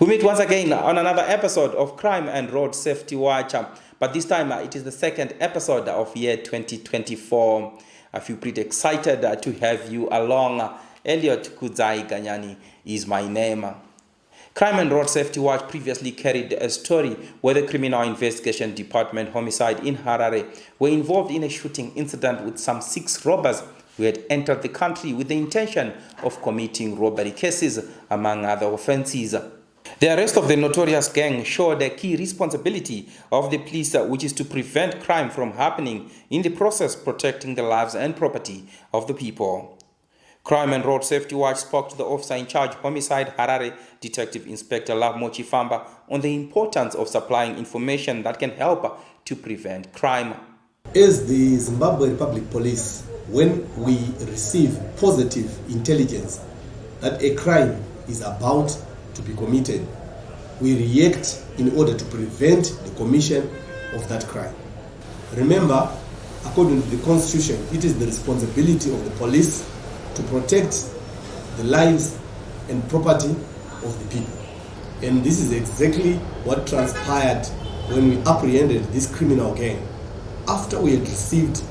We meet once again on another episode of Crime and Road Safety Watch, but this time it is the second episode of year 2024. I feel pretty excited to have you along. Elliot Kudzai Ganyani is my name. Crime and Road Safety Watch previously carried a story where the Criminal Investigation Department homicide in Harare were involved in a shooting incident with some 6 robbers who had entered the country with the intention of committing robbery cases, among other offenses. The arrest of the notorious gang showed a key responsibility of the police, which is to prevent crime from happening, in the process protecting the lives and property of the people. Crime and Road Safety Watch spoke to the officer in charge, Homicide Harare, Detective Inspector Love Chifamba, on the importance of supplying information that can help to prevent crime. As the Zimbabwe Republic Police, when we receive positive intelligence that a crime is about to be committed, we react in order to prevent the commission of that crime. Remember, according to the Constitution, it is the responsibility of the police to protect the lives and property of the people. And this is exactly what transpired when we apprehended this criminal gang after we had received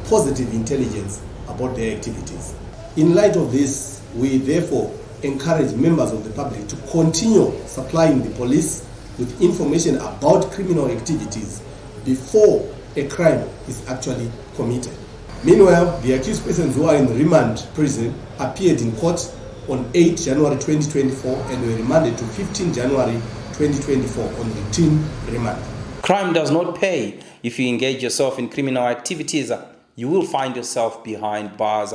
positive intelligence about their activities. In light of this, we therefore encourage members of the public to continue supplying the police with information about criminal activities before a crime is actually committed. Meanwhile, the accused persons who are in remand prison appeared in court on 8 January 2024 and were remanded to 15 January 2024 on routine remand. Crime does not pay. If you engage yourself in criminal activities, you will find yourself behind bars.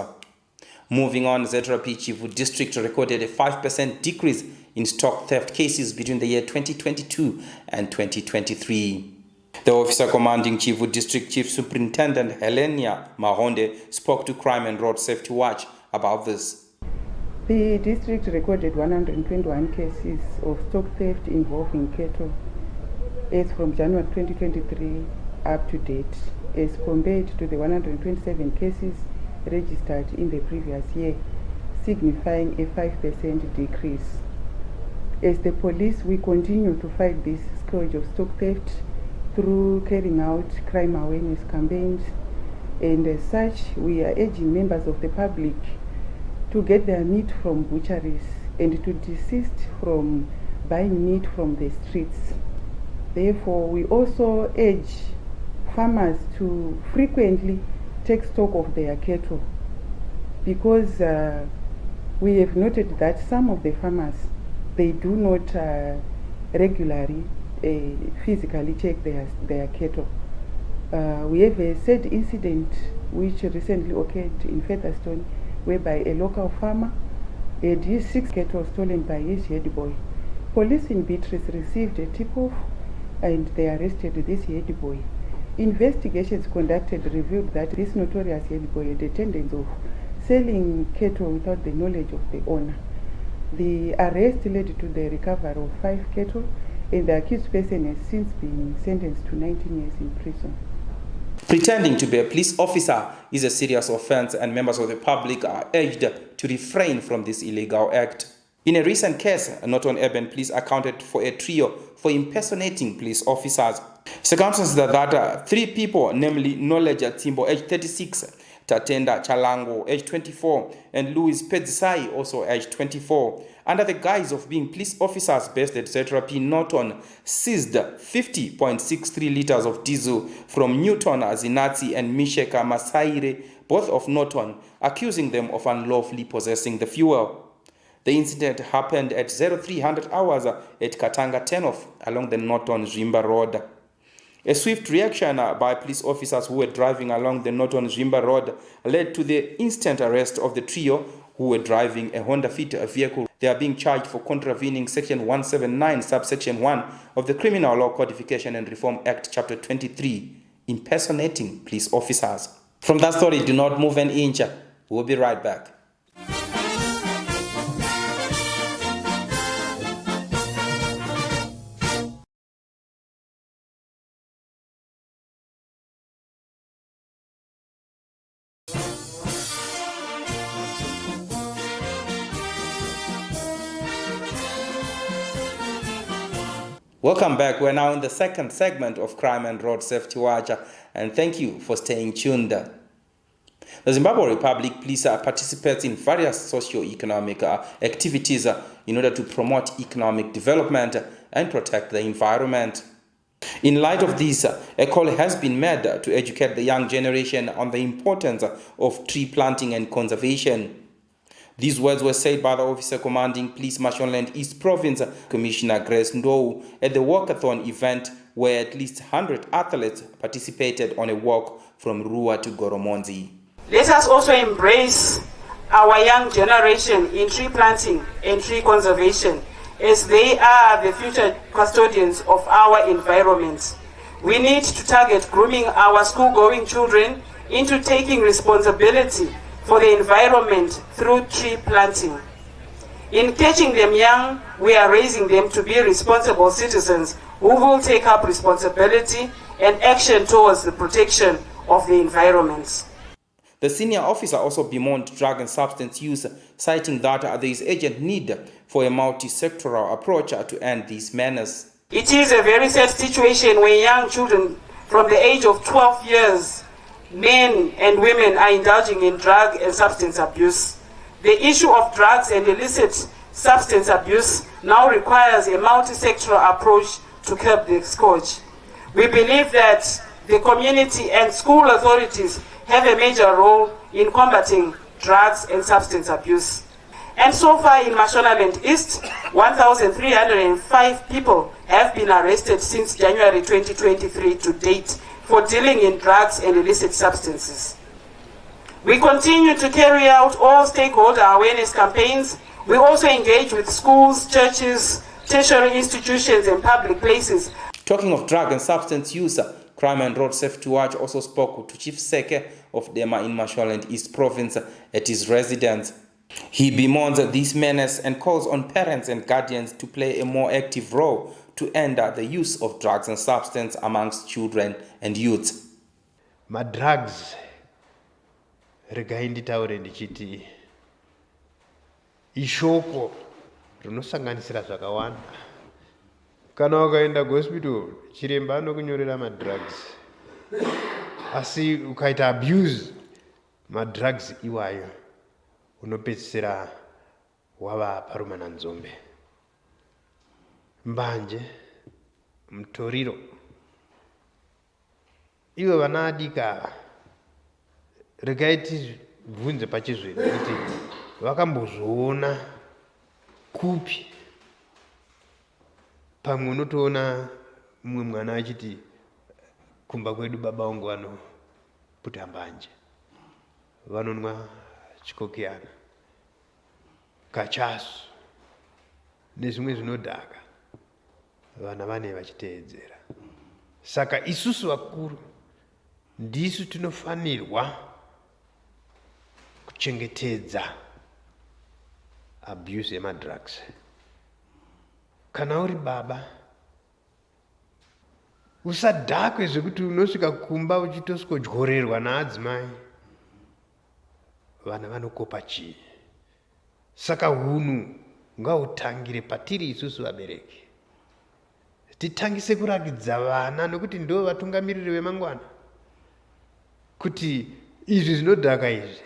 Moving on, Z24E13 Chief District recorded a 5% decrease in stock theft cases between the year 2022 and 2023. The officer commanding Chief District Chief Superintendent Helenia Mahonde spoke to Crime and Road Safety Watch about this. The district recorded 121 cases of stock theft involving cattle as from January 2023 up to date, as compared to the 127 cases registered in the previous year, signifying a 5% decrease. As the police, we continue to fight this scourge of stock theft through carrying out crime awareness campaigns, and as such, we are urging members of the public to get their meat from butcheries and to desist from buying meat from the streets. Therefore, we also urge farmers to frequently take stock of their cattle, because we have noted that some of the farmers, they do not regularly physically check their cattle. We have a sad incident which recently occurred in Featherstone, whereby a local farmer had his 6 cattle stolen by his head boy. Police in Beatrice received a tip-off and they arrested this head boy. Investigations conducted revealed that this notorious head boy had a tendency of selling cattle without the knowledge of the owner. The arrest led to the recovery of 5 cattle, and the accused person has since been sentenced to 19 years in prison. Pretending to be a police officer is a serious offense, and members of the public are urged to refrain from this illegal act. In a recent case, Norton Urban Police accounted for a trio for impersonating police officers. Circumstances that 3 people, namely Knowledge Timbo, age 36, Tatenda Chalango, age 24, and Louis Pedzisai, also age 24, under the guise of being police officers based at Z24E13 Norton, seized 50.63 liters of diesel from Newton Zinatsi and Misheka Masaire, both of Norton, accusing them of unlawfully possessing the fuel. The incident happened at 0300 hours at Katanga Tenof along the Norton Zimba Road. A swift reaction by police officers who were driving along the Norton Zimba Road led to the instant arrest of the trio, who were driving a Honda Fit vehicle. They are being charged for contravening Section 179, subsection 1 of the Criminal Law Codification and Reform Act, Chapter 23, impersonating police officers. From that story, do not move an inch. We'll be right back. Welcome back. We're now in the second segment of Crime and Road Safety Watch, and thank you for staying tuned. The Zimbabwe Republic Police participates in various socio-economic activities in order to promote economic development and protect the environment. In light of this, a call has been made to educate the young generation on the importance of tree planting and conservation. These words were said by the officer commanding Police Mashonaland East Province, Commissioner Grace Ndou, at the walkathon event where at least 100 athletes participated on a walk from Rua to Goromonzi. Let us also embrace our young generation in tree planting and tree conservation, as they are the future custodians of our environment. We need to target grooming our school-going children into taking responsibility for the environment through tree planting. In catching them young, we are raising them to be responsible citizens who will take up responsibility and action towards the protection of the environment. The senior officer also bemoaned drug and substance use, citing that there is urgent need for a multi-sectoral approach to end these menace. It is a very sad situation when young children from the age of 12 years, men and women, are indulging in drug and substance abuse. The issue of drugs and illicit substance abuse now requires a multi-sectoral approach to curb the scourge. We believe that the community and school authorities have a major role in combating drugs and substance abuse. And so far in Mashonaland East, 1,305 people have been arrested since January 2023 to date for dealing in drugs and illicit substances. We continue to carry out all stakeholder awareness campaigns. We also engage with schools, churches, tertiary institutions and public places. Talking of drug and substance use, Crime and Road Safety Watch also spoke to Chief Seke of Dema in Mashonaland East Province at his residence. He bemoans this menace and calls on parents and guardians to play a more active role to end the use of drugs and substance amongst children and youth. Drugs regai nditaure ndichiti ishoko rinosanganisira zvakawanda. Kana wakaenda kuhospital chiremba anokunyorera madrugs, asi ukaita abuse madrugs iwayo unopedzisira wava parumana nzombe. Mbanje, mutoriro, iwe vana adika regai tibvunze pachizvino kuti vakambozviona kupi. Pamwe unotoona mumwe mwana achiti kumba kwedu baba vangu vanoputa mbanje, vanonwa chikokiyana, kachasu nezvimwe zvinodhaka, vana vane vachiteedzera. Saka isusu vakuru ndisu tinofanirwa kuchengetedza abuse yemadrugs. Kana uri baba, usadhakwe zvekuti unosvika kumba uchitoskodyorerwa naadzimai. Vana vanokopa chii? Saka hunhu ngahutangire patiri isusu vabereki. Titangise kurakidza vana nokuti ndo vatungamiriri vemangwana kuti izvi zvinodhaka izvi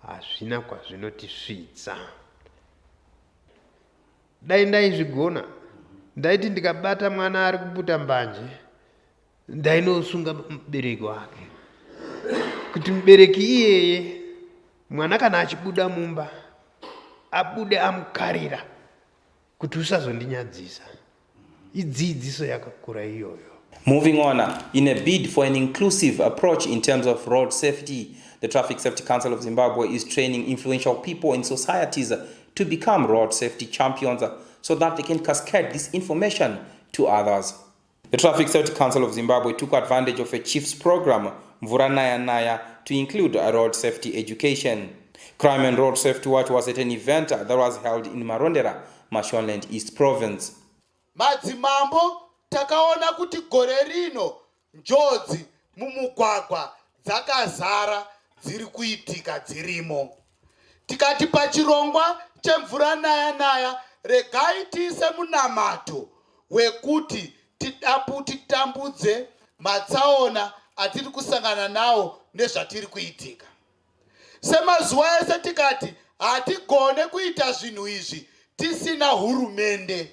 hazvina kwazvinotisvitsa. Dai ndaizvigona, ndaiti ndikabata mwana ari kuputa mbanje, ndainosunga mubereki wake. Kuti mubereki iyeye mwana kana achibuda mumba, abude amukarira kuti usazondinyadzisa. Idzidziso yakakura iyoyo. Moving on, in a bid for an inclusive approach in terms of road safety, the Traffic Safety Council of Zimbabwe is training influential people in societies to become road safety champions so that they can cascade this information to others. The Traffic Safety Council of Zimbabwe took advantage of a chief's program, Mvura Naya Naya, to include a road safety education. Crime and Road Safety Watch was at an event that was held in Marondera, Mashonaland East Province. Madzimambo takaona kuti gore rino njodzi mumugwagwa dzakazara dziri kuitika dzirimo. Tikati pachirongwa chemvura naya naya regai tiise munamato hwekuti titambudze matsaona atiri kusangana nawo nezvatiri kuitika. Semazuva ese tikati hatigone kuita zvinhu izvi tisina hurumende.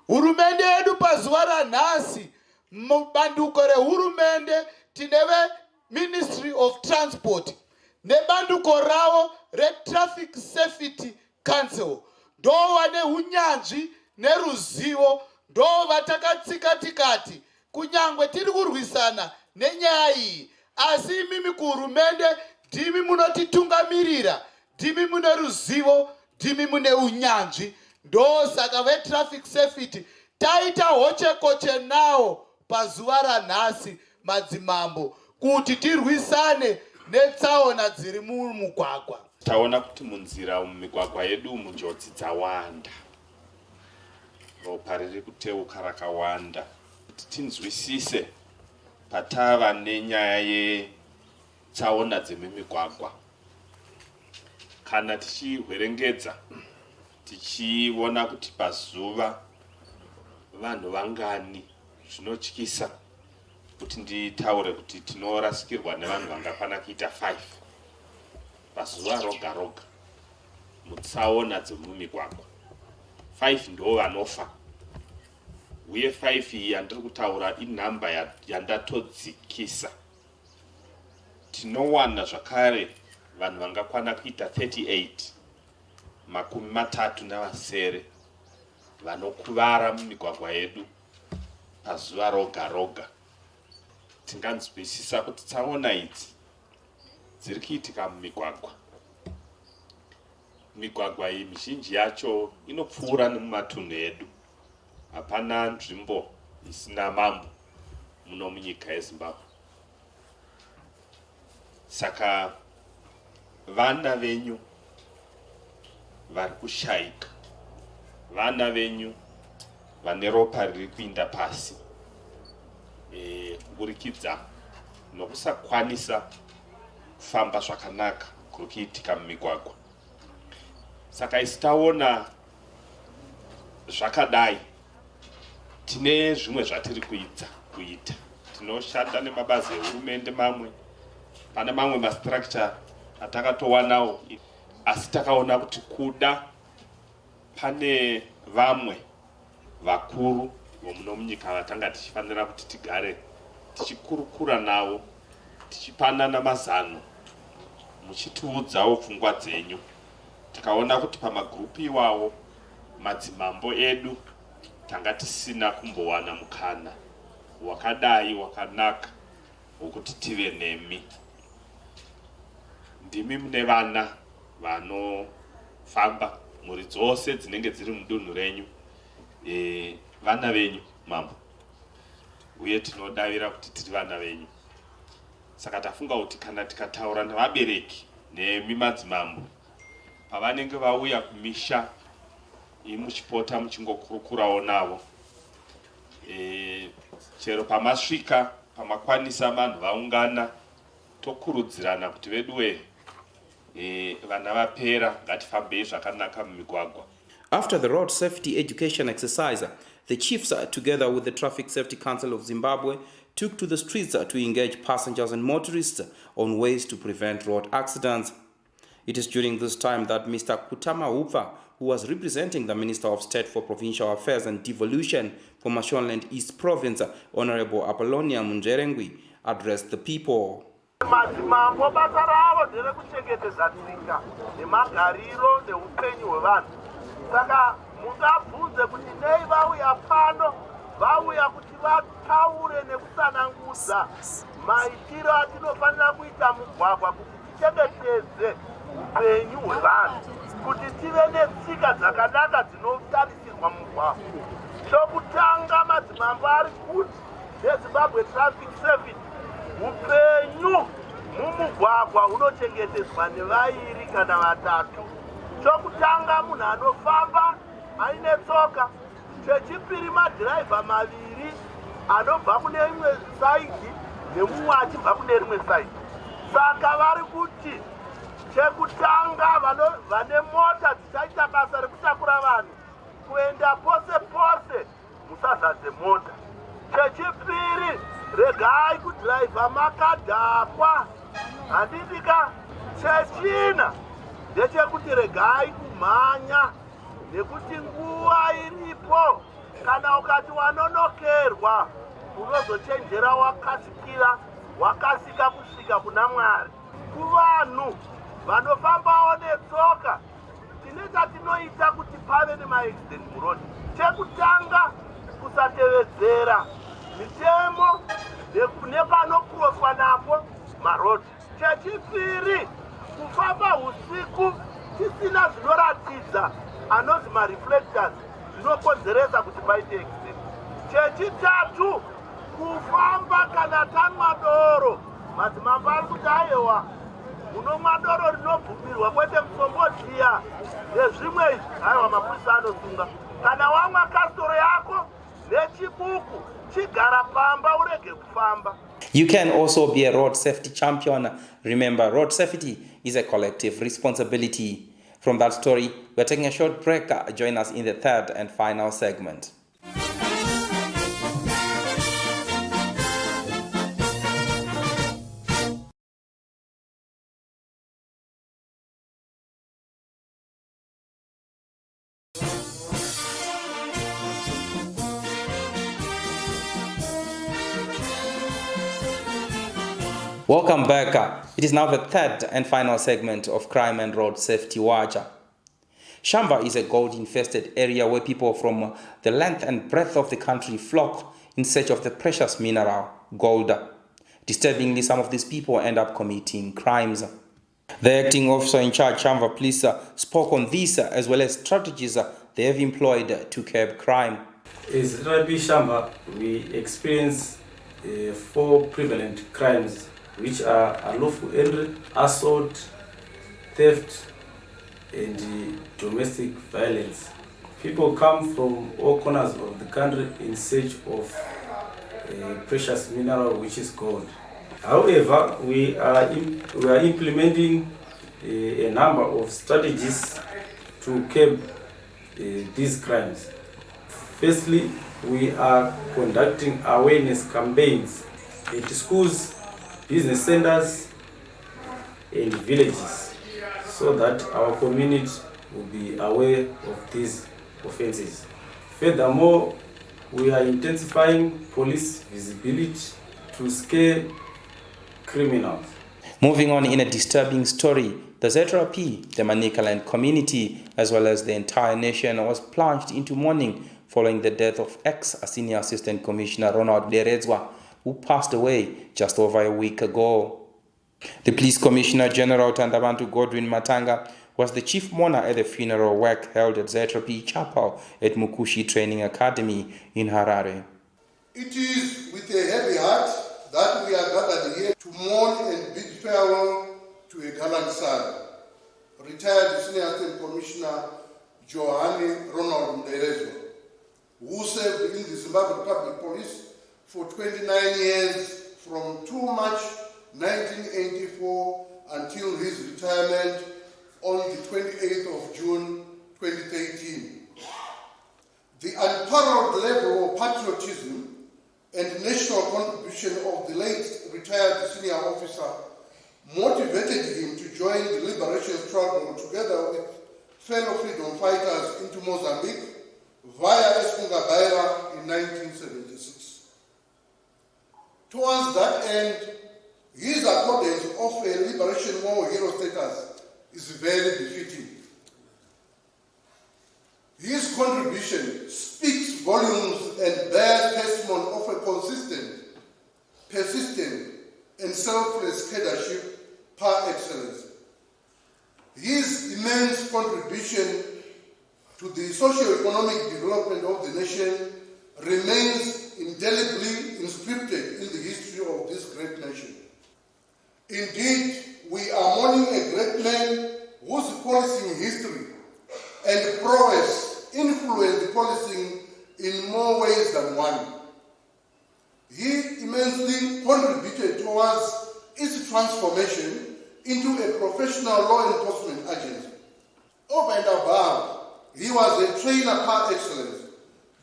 Hurumende yedu pazuva ranhasi, mubandiko rehurumende tineve Ministry of Transport nebandiko ravo reTraffic Safety Council. Ndo vane hunyanzvi neruzivo, ndo vatakatsika tikati kunyangwe tiri kurwisana nenyaya iyi, asi imimi kuhurumende ndimi munotitungamirira, ndimi mune ruzivo, ndimi mune unyanzvi. Ndo saka veTraffic Safety taita hochekoche nawo pazuva ranhasi madzimambo kuti tirwisane netsaona dziri mumugwagwa. Taona kuti munzira mumigwagwa yedu munjodzi dzawanda, ropa riri kuteuka rakawanda. Kuti tinzwisise patava nenyaya yetsaona dzemumigwagwa, kana tichihwerengedza tichiona kuti pazuva vanhu vangani, zvinotyisa kuti nditaure kuti tinorasikirwa nevanhu vangakwana kuita 5 pazuva roga roga mutsaona dzemumigwagwa. 5 ndo vanofa, uye 5 iyi yandiri kutaura inhamba yandatodzikisa. Tinowana zvakare vanhu vangakwana kuita 38, 37 vanokuvara mumigwagwa yedu pazuva roga roga. Tinganzwisisa kuti tsaona idzi dziri kuitika mumigwagwa. Migwagwa iyi mizhinji yacho inopfuura nemumatunhu edu. Hapana nzvimbo isina mambo muno munyika yeZimbabwe. Saka vana venyu vari kushaika, vana venyu vane ropa riri kuinda pasi kuburikidza nokusakwanisa kufamba zvakanaka kuri kuitika mumigwagwa. Saka isi taona zvakadai, tine zvimwe zvatiri kuita. Tinoshanda nemabazi ehurumende mamwe, pane mamwe mastructure atakatowanawo, asi takaona kuti kuda pane vamwe vakuru vomuno munyika vatanga tichifanira kuti tigare tichikurukura navo, tichipanana mazano, muchitiudzawo pfungwa dzenyu. Tikaona kuti pamagrupu iwawo madzimambo edu tanga tisina kumbowana mukana wakadai wakanaka wokuti tive nemi. Ndimi mune vana vanofamba muri dzose dzinenge dziri mudunhu renyu, vana venyu mambo, uye tinodavira kuti tiri vana venyu. Saka tafunga kuti kana tikataura nevabereki nemi madzimambo pavanenge vauya kumisha, muchipota muchingokurukurawo navo, chero pamasvika pamakwanisa vanhu vaungana, tokurudzirana kuti veduwe vana vapera ngatifambei zvakanaka mumigwagwa. After the road safety education exercise, the chiefs, together with the Traffic Safety Council of Zimbabwe, took to the streets to engage passengers and motorists on ways to prevent road accidents. It is during this time that Mr. Kutama Hupfa, who was representing the Minister of State for Provincial Affairs and Devolution for Mashonaland East Province, Honorable Apollonia Munjerengwi, addressed the people. Madzimambo basa ravo nderekuchengetedza tsika nemagariro neupenyu hwevanhu. Saka mungabvunze kuti nei vauya pano, vauya kuti vataure nekutsanangudza maitiro atinofanira kuita mugwagwa kuti tichengetedze upenyu hwevanhu, kuti tive netsika dzakanaka dzinotarisirwa mugwagwa. Chokutanga madzimambo ari kuti neZimbabwe Traffic Safety, upenyu mumugwagwa unochengetedzwa nevairi kana vatatu. Chokutanga munhu anofamba aine tsoka, chechipiri madhiraivha maviri anobva kune imwe saidi nemumwe achibva kune rimwe saidi. Saka vari kuti chekutanga vane mota dzichaita basa rekutakura vanhu kuenda pose pose musazadze mota. Chechipiri, regai kudhiraivha makadhakwa. Handidika. Chechina, ndechekuti regai kumhanya. Nekuti nguva iripo. Kana ukati wanonokerwa, unozochenjera wakasikira, wakasika kusvika kuna Mwari. Kuvanhu vanofambawo netsoka, tine chatinoita kuti pave nemaaccident muroad. Chekutanga, kusatevedzera mitemo nepanokuroswa napo marod. Chechipiri, kufamba usiku tisina zvinoratidza anozi mareflectors zvinokonzeresa kuti paite accident. Chechitatu, kufamba kana tanwa doro. Madzimambo ari kuti aiwa munomwa doro rinobvumirwa kwete musombodziya nezvimwe izvi, aiwa mapurisa anosunga. Kana wamwa kastoro yako nechibuku, chigara pamba urege kufamba. You can also be a road safety champion. Remember, road safety is a collective responsibility. From that story, we're taking a short break. Join us in the third and final segment. Welcome back. It is now the third and final segment of Crime and Road Safety Watch. Shamba is a gold-infested area where people from the length and breadth of the country flock in search of the precious mineral, gold. Disturbingly, some of these people end up committing crimes. The acting officer in charge, Shamba Police, spoke on this as well as strategies they have employed to curb crime. As Rabi Shamba, we experience 4 prevalent crimes, which are unlawful entry, assault, theft, and domestic violence. People come from all corners of the country in search of a precious mineral, which is gold. However, we are implementing a number of strategies to curb these crimes. Firstly, we are conducting awareness campaigns at schools, business centers, and villages, so that our community will be aware of these offences. Furthermore, we are intensifying police visibility to scare criminals. Moving on in a disturbing story, the Z24E13, the Manicaland community, as well as the entire nation, was plunged into mourning following the death of ex-Senior Assistant Commissioner Ronald Deredzwa, who passed away just over a week ago. The Police Commissioner General Tandabantu Godwin Matanga was the chief mourner at the funeral work held at Z24E13 Chapel at Mukushi Training Academy in Harare. It is with a heavy heart that we are gathered here to mourn and bid farewell to a gallant son, retired Senior Assistant Commissioner Johani Ronald Deredzwa, who served in the Zimbabwe Public Police for 29 years from 2 March 1984 until his retirement on the 28th of June 2013. The unparalleled level of patriotism and national contribution of the late retired senior officer motivated him to join the liberation struggle together with fellow freedom fighters into Mozambique via Esungabaira in 1976. Towards that end, his accordance of a Liberation War hero status is very befitting. His contribution speaks volumes and bears testimony of a consistent, persistent, and selfless leadership par excellence. His immense contribution to the socio-economic development of the nation remains indelibly inscripted in the history of this great nation. Indeed, we are mourning a great man whose policing history and prowess influenced policing in more ways than one. He immensely contributed towards its transformation into a professional law enforcement agency. Over and above, he was a trainer par excellence,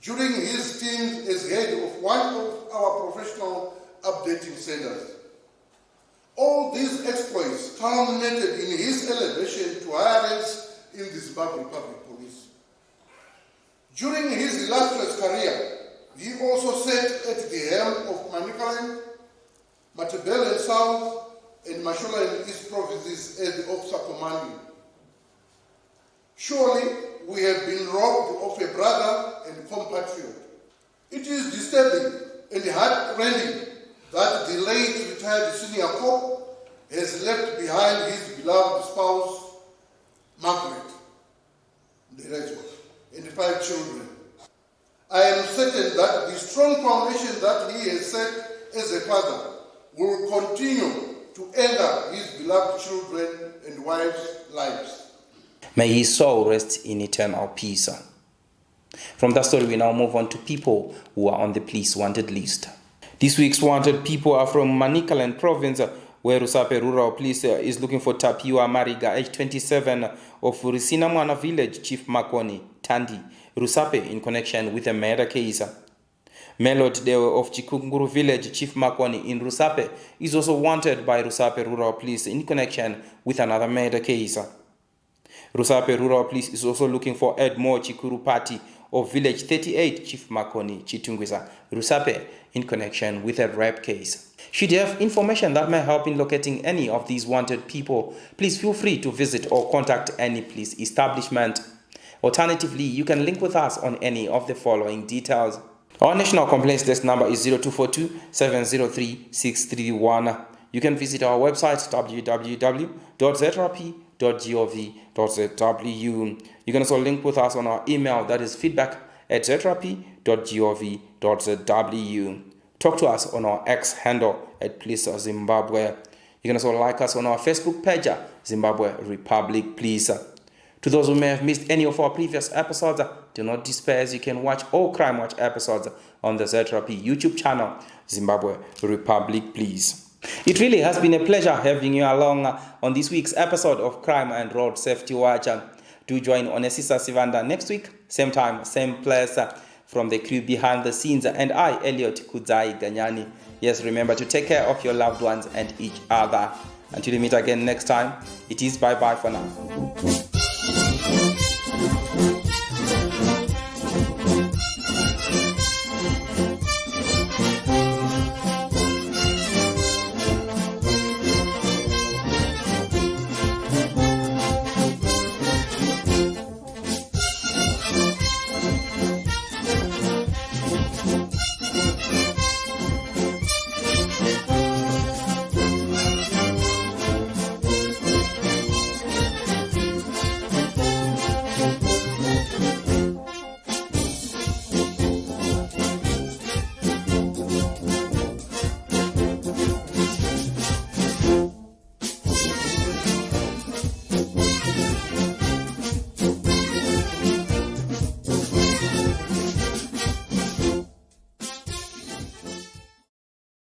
during his stint as head of one of our professional updating centers. All these exploits culminated in his elevation to higher ranks in the Zimbabwe Public Police. During his illustrious career, he also sat at the helm of Manicaland, Matabeleland South, and Mashonaland East provinces as the officer commanding. Surely, we have been robbed of a brother and compatriot. It is disturbing and heart-rending that the late retired senior cop has left behind his beloved spouse, Margaret, and 5 children. I am certain that the strong foundation that he has set as a father will continue to anger his beloved children and wife's lives. May his soul rest in eternal peace. From that story, we now move on to people who are on the police wanted list. This week's wanted people are from Manicaland province, where Rusape Rural Police is looking for Tapiwa Mariga, age 27, of Risinamwana Village, Chief Makoni, Tandi, Rusape, in connection with a murder case. Melod Dewe of Chikunguru Village, Chief Makoni in Rusape, is also wanted by Rusape Rural Police in connection with another murder case. Rusape Rural Police is also looking for Edmore Chikuru Party of Village 38, Chief Makoni, Chitungwiza, Rusape, in connection with a rape case. Should you have information that may help in locating any of these wanted people, please feel free to visit or contact any police establishment. Alternatively, you can link with us on any of the following details. Our national complaints desk number is 0242 703 631. You can visit our website www.zrp.gov.zw. You can also link with us on our email, that is feedback@zrp.gov.zw. Talk to us on our X handle @Police Zimbabwe. You can also like us on our Facebook page, Zimbabwe Republic Police. To those who may have missed any of our previous episodes, do not despair, as you can watch all Crime Watch episodes on the ZRP YouTube channel, Zimbabwe Republic Police. It really has been a pleasure having you along on this week's episode of Crime and Road Safety Watch. Do join Onesisa Sivanda next week, same time, same place, from the crew behind the scenes, and I, Elliot Kudzai Ganyani. Yes, remember to take care of your loved ones and each other. Until we meet again next time, it is bye-bye for now.